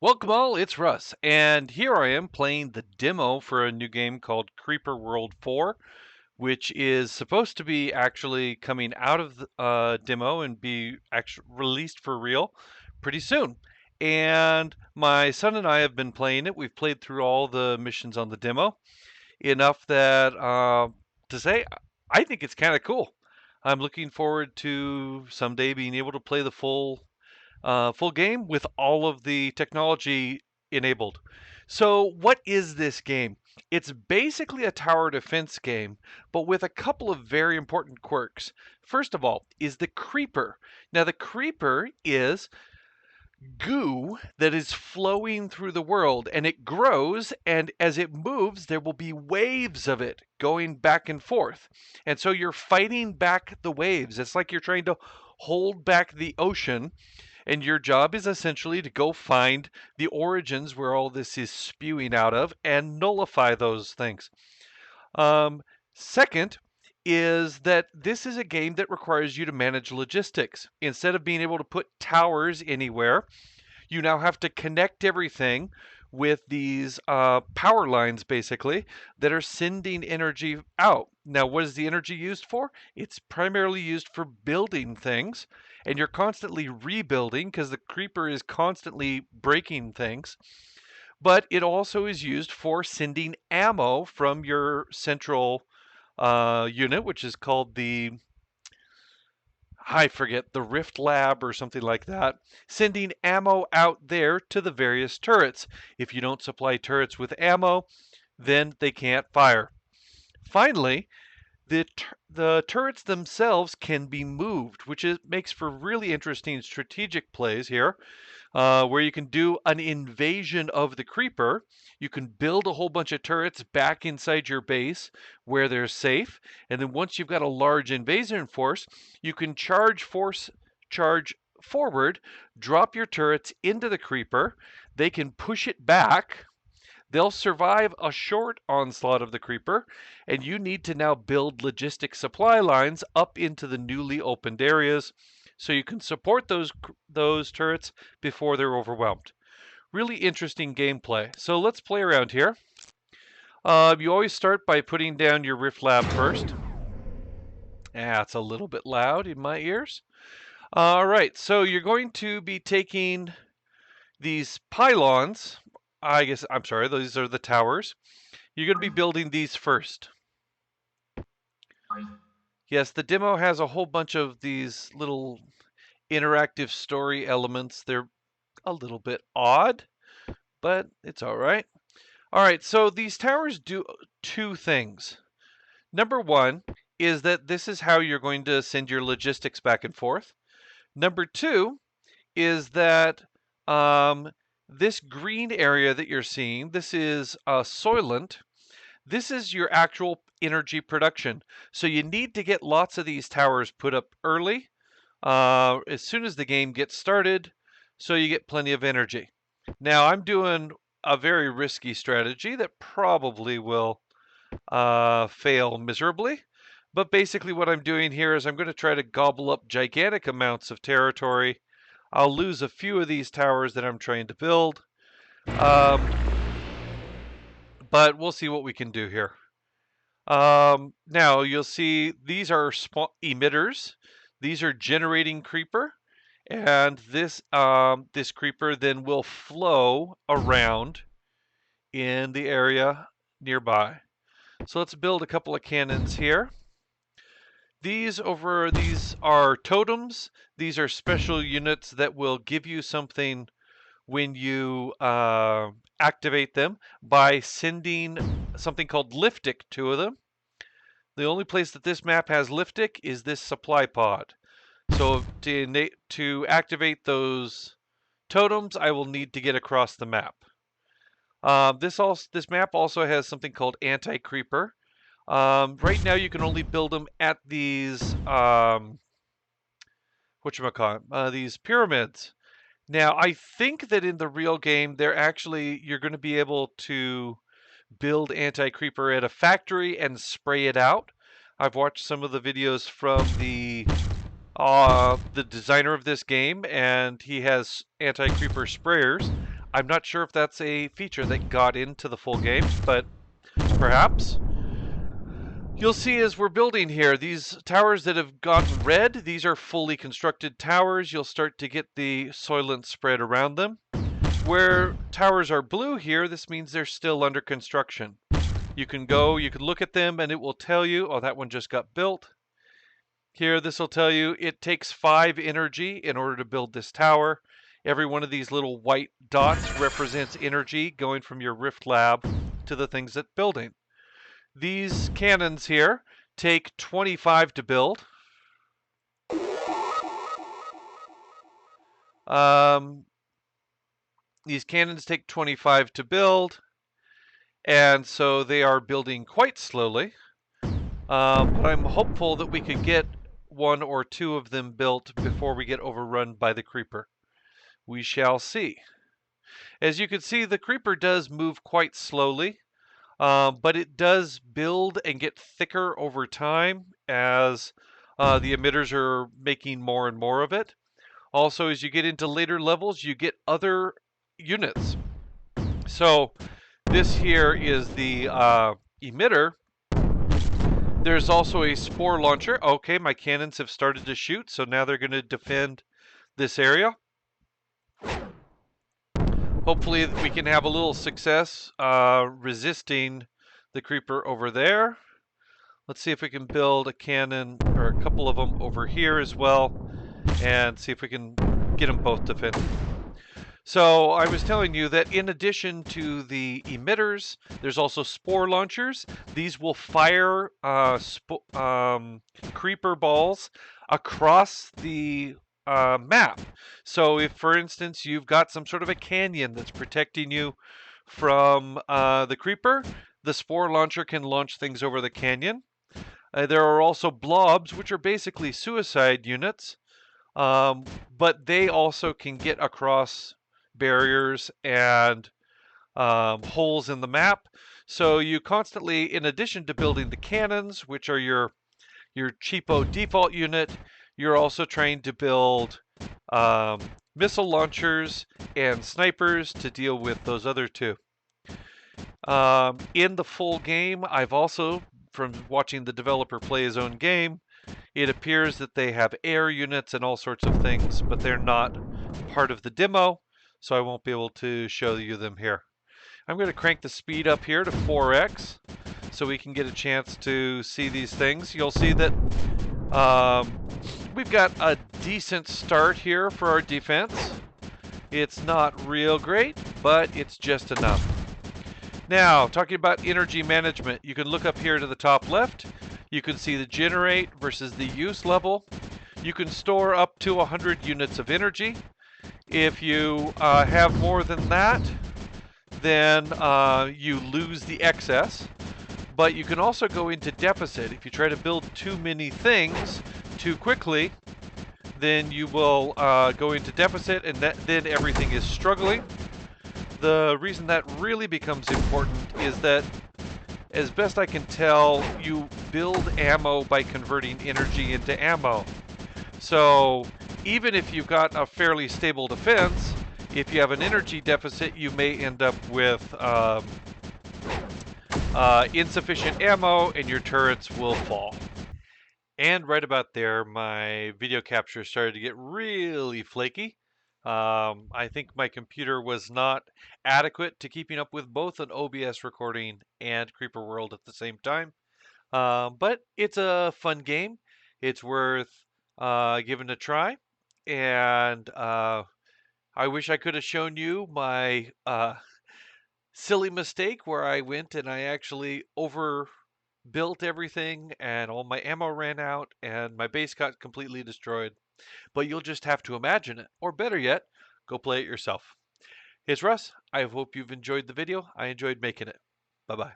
Welcome all, it's Russ, and here I am playing the demo for a new game called Creeper World 4, which is supposed to be actually coming out of the demo and be actually released for real pretty soon. And my son and I have been playing it. We've played through all the missions on the demo, enough that to say I think it's kind of cool. I'm looking forward to someday being able to play the full game with all of the technology enabled. So, what is this game? It's basically a tower defense game, but with a couple of very important quirks. First of all, is the creeper. Now, the creeper is goo that is flowing through the world, and it grows, and as it moves there will be waves of it going back and forth, and so you're fighting back the waves. It's like you're trying to hold back the ocean, and your job is essentially to go find the origins where all this is spewing out of and nullify those things. um, Second is that this is a game that requires you to manage logistics. Instead of being able to put towers anywhere, you now have to connect everything with these power lines basically that are sending energy out. Now, what is the energy used for? It's primarily used for building things, and you're constantly rebuilding because the creeper is constantly breaking things. But it also is used for sending ammo from your central unit, which is called I forget, the Rift Lab or something like that, sending ammo out there to the various turrets. If you don't supply turrets with ammo, then they can't fire. Finally, the turrets themselves can be moved, which makes for really interesting strategic plays here, where you can do an invasion of the creeper. You can build a whole bunch of turrets back inside your base where they're safe, and then once you've got a large invasion force, you can charge forward, drop your turrets into the creeper. They can push it back. They'll survive a short onslaught of the creeper, and you need to now build logistic supply lines up into the newly opened areas so you can support those turrets before they're overwhelmed. Really interesting gameplay. So let's play around here. You always start by putting down your Rift Lab first. It's a little bit loud in my ears. All right, so you're going to be taking these pylons. I'm sorry, those are the towers. You're going to be building these first. Yes, the demo has a whole bunch of these little interactive story elements. They're a little bit odd, but it's all right. All right, so these towers do two things. Number one is that this is how you're going to send your logistics back and forth. Number two is that this green area that you're seeing, this is Soylent. This is your actual energy production. So you need to get lots of these towers put up early, as soon as the game gets started, so you get plenty of energy. Now I'm doing a very risky strategy that probably will fail miserably. But basically what I'm doing here is I'm going to try to gobble up gigantic amounts of territory. I'll lose a few of these towers that I'm trying to build. But we'll see what we can do here. Now you'll see these are emitters. These are generating creeper, and this creeper then will flow around in the area nearby. So let's build a couple of cannons here. These are totems. These are special units that will give you something when you activate them by sending something called Liftic to them. The only place that this map has Liftic is this supply pod. So to activate those totems, I will need to get across the map. This map also has something called Anti-Creeper. Right now you can only build them at these these pyramids. Now I think that in the real game you're going to be able to build anti-creeper at a factory and spray it out. I've watched some of the videos from the designer of this game, and he has anti-creeper sprayers. I'm not sure if that's a feature that got into the full game, but perhaps. You'll see as we're building here, these towers that have gotten red, these are fully constructed towers. You'll start to get the soylent spread around them. Where towers are blue here, this means they're still under construction. You can look at them and it will tell you, oh, that one just got built. Here, this will tell you it takes 5 energy in order to build this tower. Every one of these little white dots represents energy going from your Rift Lab to the things that building. These cannons here take 25 to build. These cannons take 25 to build, and so they are building quite slowly. But I'm hopeful that we could get 1 or 2 of them built before we get overrun by the creeper. We shall see. As you can see, the creeper does move quite slowly, but it does build and get thicker over time as the emitters are making more and more of it. Also, as you get into later levels, you get other units. So this here is the emitter. There's also a spore launcher. Okay, my cannons have started to shoot, so now they're going to defend this area. Hopefully we can have a little success resisting the creeper over there. Let's see if we can build a cannon or a couple of them over here as well and see if we can get them both defended. So I was telling you that in addition to the emitters, there's also spore launchers. These will fire creeper balls across the map. So if, for instance, you've got some sort of a canyon that's protecting you from the creeper, the spore launcher can launch things over the canyon. There are also blobs, which are basically suicide units, but they also can get across barriers and holes in the map. So you constantly, in addition to building the cannons, which are your cheapo default unit, you're also trying to build missile launchers and snipers to deal with those other two. In the full game, I've also, from watching the developer play his own game, it appears that they have air units and all sorts of things, but they're not part of the demo, so I won't be able to show you them here. I'm going to crank the speed up here to 4x so we can get a chance to see these things. You'll see that we've got a decent start here for our defense. It's not real great, but it's just enough. Now, talking about energy management, you can look up here to the top left. You can see the generate versus the use level. You can store up to 100 units of energy. If you have more than that, then you lose the excess. But you can also go into deficit. If you try to build too many things too quickly, then you will go into deficit, and then everything is struggling. The reason that really becomes important is that, as best I can tell, you build ammo by converting energy into ammo. So even if you've got a fairly stable defense, if you have an energy deficit, you may end up with insufficient ammo and your turrets will fall. And right about there, my video capture started to get really flaky. I think my computer was not adequate to keeping up with both an OBS recording and Creeper World at the same time. But it's a fun game. It's worth giving a try. And I wish I could have shown you my silly mistake where I went and I actually overbuilt everything and all my ammo ran out and my base got completely destroyed. But you'll just have to imagine it, or better yet, go play it yourself. It's Russ. I hope you've enjoyed the video. I enjoyed making it. Bye-bye.